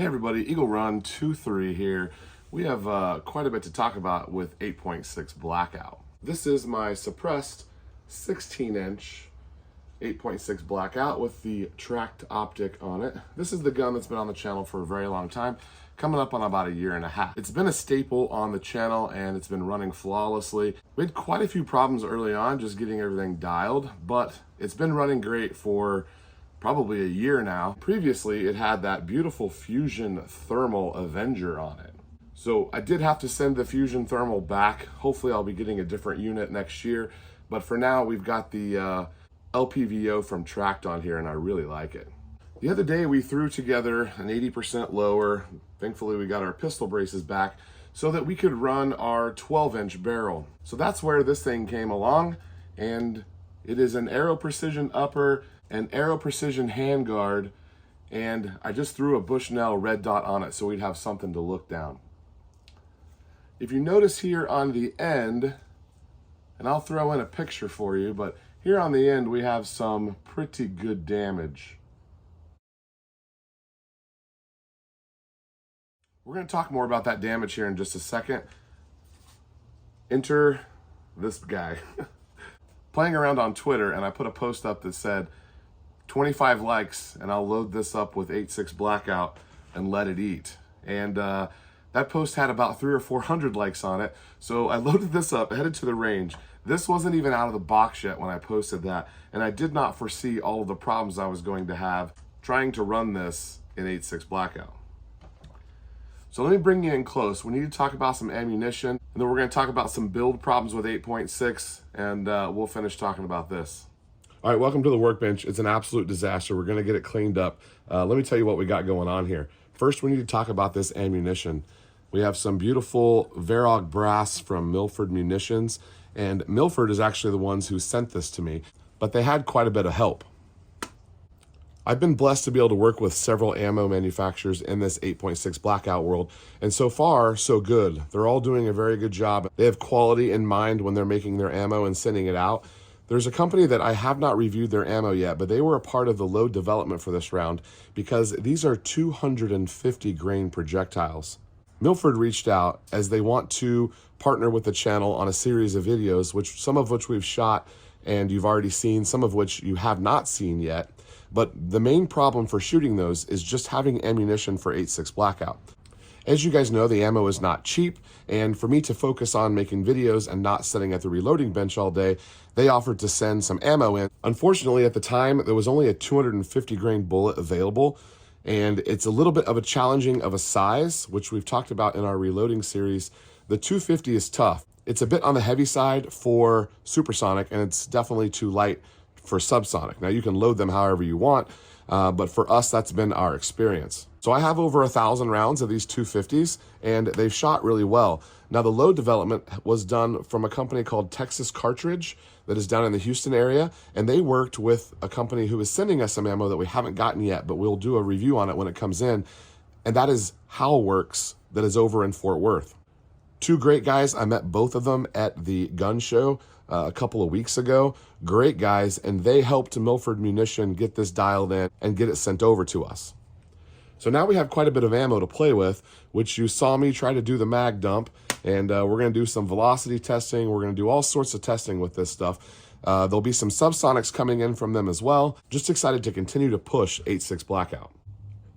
Hey everybody, Eagle Run 23 here. We have quite a bit to talk about with 8.6 Blackout. This is my suppressed 16-inch 8.6 Blackout with the tracked optic on it. This is the gun that's been on the channel for a very long time, coming up on about a year and a half. It's been a staple on the channel and it's been running flawlessly. We had quite a few problems early on just getting everything dialed, but it's been running great for probably a year now. Previously, it had that beautiful Fusion Thermal Avenger on it. So I did have to send the Fusion Thermal back. Hopefully I'll be getting a different unit next year. But for now, we've got the LPVO from Tracked on here and I really like it. The other day we threw together an 80% lower. Thankfully we got our pistol braces back so that we could run our 12-inch barrel. So that's where this thing came along, and it is an Aero Precision upper, an Aero Precision handguard, and I just threw a Bushnell red dot on it so we'd have something to look down. If you notice here on the end, and I'll throw in a picture for you, but here on the end we have some pretty good damage. We're going to talk more about that damage here in just a second. Enter this guy. Playing around on Twitter, and I put a post up that said 25 likes and I'll load this up with 8.6 Blackout and let it eat. And that post had about 300 or 400 likes on it. So I loaded this up, headed to the range. This wasn't even out of the box yet when I posted that, and I did not foresee all of the problems I was going to have trying to run this in 8.6 Blackout. So let me bring you in close. We need to talk about some ammunition, and then we're going to talk about some build problems with 8.6, and we'll finish talking about this. All right, welcome to the workbench. It's an absolute disaster. We're going to get it cleaned up. Let me tell you what we got going on here. First, we need to talk about this ammunition. We have some beautiful Varog brass from Milford Munitions, and Milford is actually the ones who sent this to me, but they had quite a bit of help. I've been blessed to be able to work with several ammo manufacturers in this 8.6 Blackout world, and so far, so good. They're all doing a very good job. They have quality in mind when they're making their ammo and sending it out. There's a company that I have not reviewed their ammo yet, but they were a part of the load development for this round because these are 250 grain projectiles. Milford reached out as they want to partner with the channel on a series of videos, some of which we've shot and you've already seen, some of which you have not seen yet. But the main problem for shooting those is just having ammunition for 8.6 Blackout. As you guys know, the ammo is not cheap, and for me to focus on making videos and not sitting at the reloading bench all day, they offered to send some ammo in. Unfortunately, at the time, there was only a 250 grain bullet available, and it's a little bit of a challenging of a size, which we've talked about in our reloading series. The 250 is tough. It's a bit on the heavy side for supersonic, and it's definitely too light for subsonic. Now you can load them however you want, but for us, that's been our experience. So I have over 1,000 rounds of these 250s, and they've shot really well. Now the load development was done from a company called Texas Cartridge that is down in the Houston area, and they worked with a company who is sending us some ammo that we haven't gotten yet, but we'll do a review on it when it comes in, and that is Howlworks, that is over in Fort Worth. Two great guys. I met both of them at the gun show a couple of weeks ago. Great guys, and they helped Milford Munition get this dialed in and get it sent over to us. So now we have quite a bit of ammo to play with, which you saw me try to do the mag dump, and we're going to do some velocity testing. We're going to do all sorts of testing with this stuff. There'll be some subsonics coming in from them as well. Just excited to continue to push 8.6 Blackout.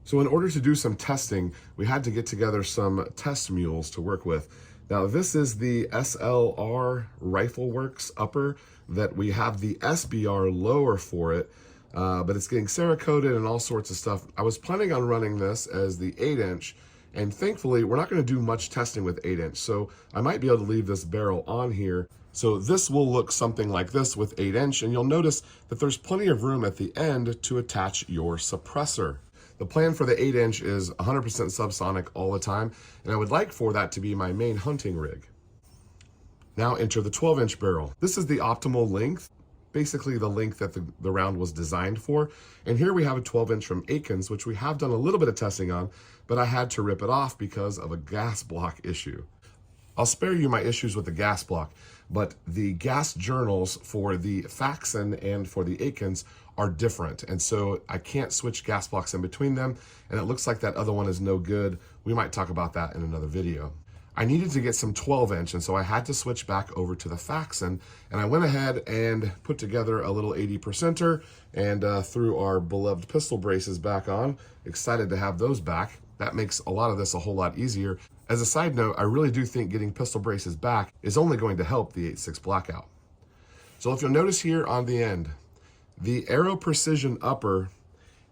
So in order to do some testing, we had to get together some test mules to work with. Now this is the SLR Rifle Works upper that we have the SBR lower for it, but it's getting Cerakoted and all sorts of stuff. I was planning on running this as the 8-inch, and thankfully we're not going to do much testing with 8-inch, so I might be able to leave this barrel on here. So this will look something like this with 8-inch, and you'll notice that there's plenty of room at the end to attach your suppressor. The plan for the 8-inch is 100% subsonic all the time, and I would like for that to be my main hunting rig. Now enter the 12-inch barrel. This is the optimal length, basically the length that the round was designed for. And here we have a 12-inch from Aikens, which we have done a little bit of testing on, but I had to rip it off because of a gas block issue. I'll spare you my issues with the gas block, but the gas journals for the Faxon and for the Aikens are different. And so I can't switch gas blocks in between them. And it looks like that other one is no good. We might talk about that in another video. I needed to get some 12-inch, and so I had to switch back over to the Faxon, and I went ahead and put together a little 80%er and threw our beloved pistol braces back on. Excited to have those back. That makes a lot of this a whole lot easier. As a side note, I really do think getting pistol braces back is only going to help the 8.6 Blackout. So if you'll notice here on the end, the Aero Precision upper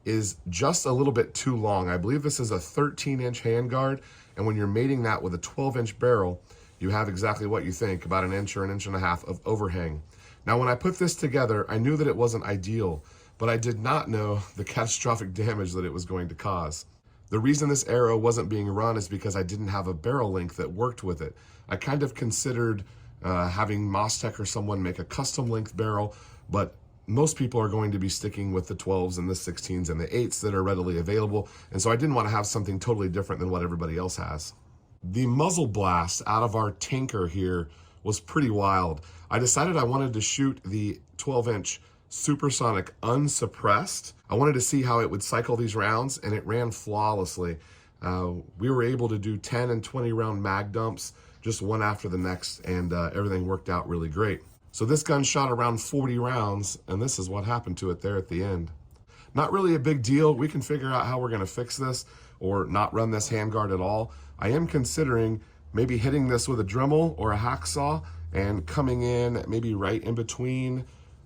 is just a little bit too long. I believe this is a 13-inch handguard, and when you're mating that with a 12-inch barrel, you have exactly what you think, about an inch or an inch and a half of overhang. Now, when I put this together, I knew that it wasn't ideal, but I did not know the catastrophic damage that it was going to cause. The reason this arrow wasn't being run is because I didn't have a barrel length that worked with it. I kind of considered having Mostech or someone make a custom length barrel, but most people are going to be sticking with the 12s and the 16s and the 8s that are readily available, and so I didn't want to have something totally different than what everybody else has. The muzzle blast out of our tanker here was pretty wild. I decided I wanted to shoot the 12-inch supersonic unsuppressed. I wanted to see how it would cycle these rounds, and it ran flawlessly. We were able to do 10 and 20 round mag dumps, just one after the next, and everything worked out really great. So this gun shot around 40 rounds, and this is what happened to it there at the end. Not really a big deal. We can figure out how we're gonna fix this or not run this handguard at all. I am considering maybe hitting this with a Dremel or a hacksaw and coming in maybe right in between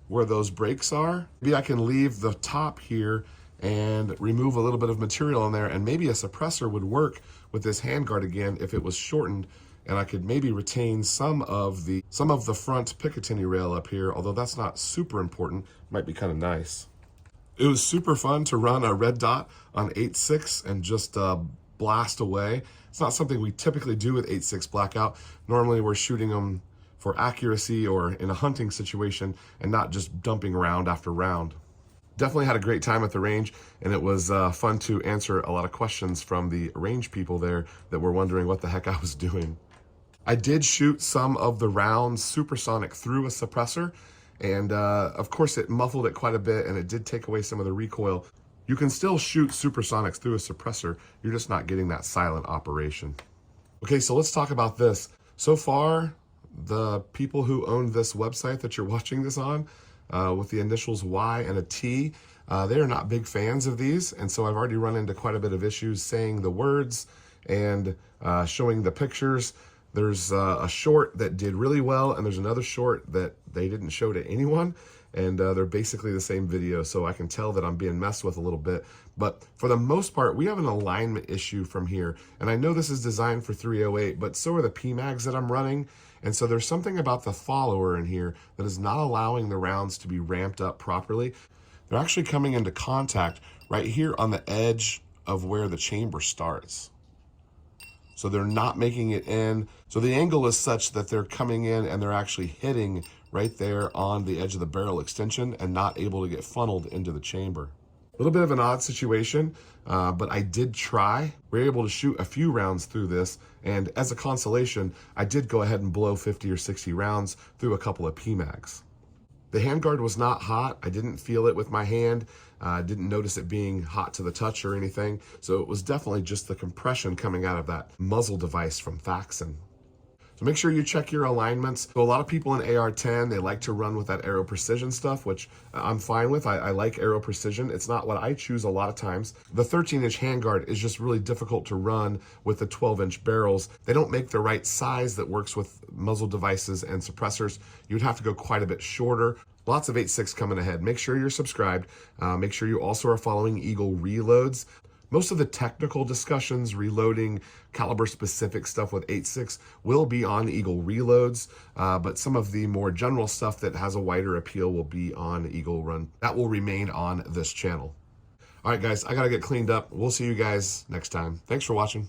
where those brakes are. Maybe I can leave the top here and remove a little bit of material in there, and maybe a suppressor would work with this handguard again if it was shortened, and I could maybe retain some of the front Picatinny rail up here, although that's not super important. Might be kind of nice. It was super fun to run a red dot on 8.6 and just blast away. It's not something we typically do with 8.6 Blackout. Normally we're shooting them for accuracy or in a hunting situation and not just dumping round after round. Definitely had a great time at the range, and it was fun to answer a lot of questions from the range people there that were wondering what the heck I was doing. I did shoot some of the rounds supersonic through a suppressor, and of course it muffled it quite a bit, and it did take away some of the recoil. You can still shoot supersonics through a suppressor, you're just not getting that silent operation. Okay, so let's talk about this. So far, the people who own this website that you're watching this on, with the initials Y and a T, they are not big fans of these, and so I've already run into quite a bit of issues saying the words and showing the pictures. There's a short that did really well, and there's another short that they didn't show to anyone, and they're basically the same video, so I can tell that I'm being messed with a little bit. But for the most part, we have an alignment issue from here, and I know this is designed for 308, but so are the PMags that I'm running, and so there's something about the follower in here that is not allowing the rounds to be ramped up properly. They're actually coming into contact right here on the edge of where the chamber starts. So they're not making it in. So the angle is such that they're coming in and they're actually hitting right there on the edge of the barrel extension and not able to get funneled into the chamber. A little bit of an odd situation, but I did try. We were able to shoot a few rounds through this, and as a consolation, I did go ahead and blow 50 or 60 rounds through a couple of PMags. The handguard was not hot. I didn't feel it with my hand. Didn't notice it being hot to the touch or anything. So it was definitely just the compression coming out of that muzzle device from Faxon. So make sure you check your alignments. So a lot of people in AR-10, they like to run with that Aero Precision stuff, which I'm fine with. I like Aero Precision. It's not what I choose a lot of times. The 13-inch handguard is just really difficult to run with the 12-inch barrels. They don't make the right size that works with muzzle devices and suppressors. You'd have to go quite a bit shorter. Lots of 8.6 coming ahead. Make sure you're subscribed. Make sure you also are following Eagle Reloads. Most of the technical discussions, reloading, caliber-specific stuff with 8.6 will be on Eagle Reloads, but some of the more general stuff that has a wider appeal will be on Eagle Run. That will remain on this channel. All right, guys, I gotta get cleaned up. We'll see you guys next time. Thanks for watching.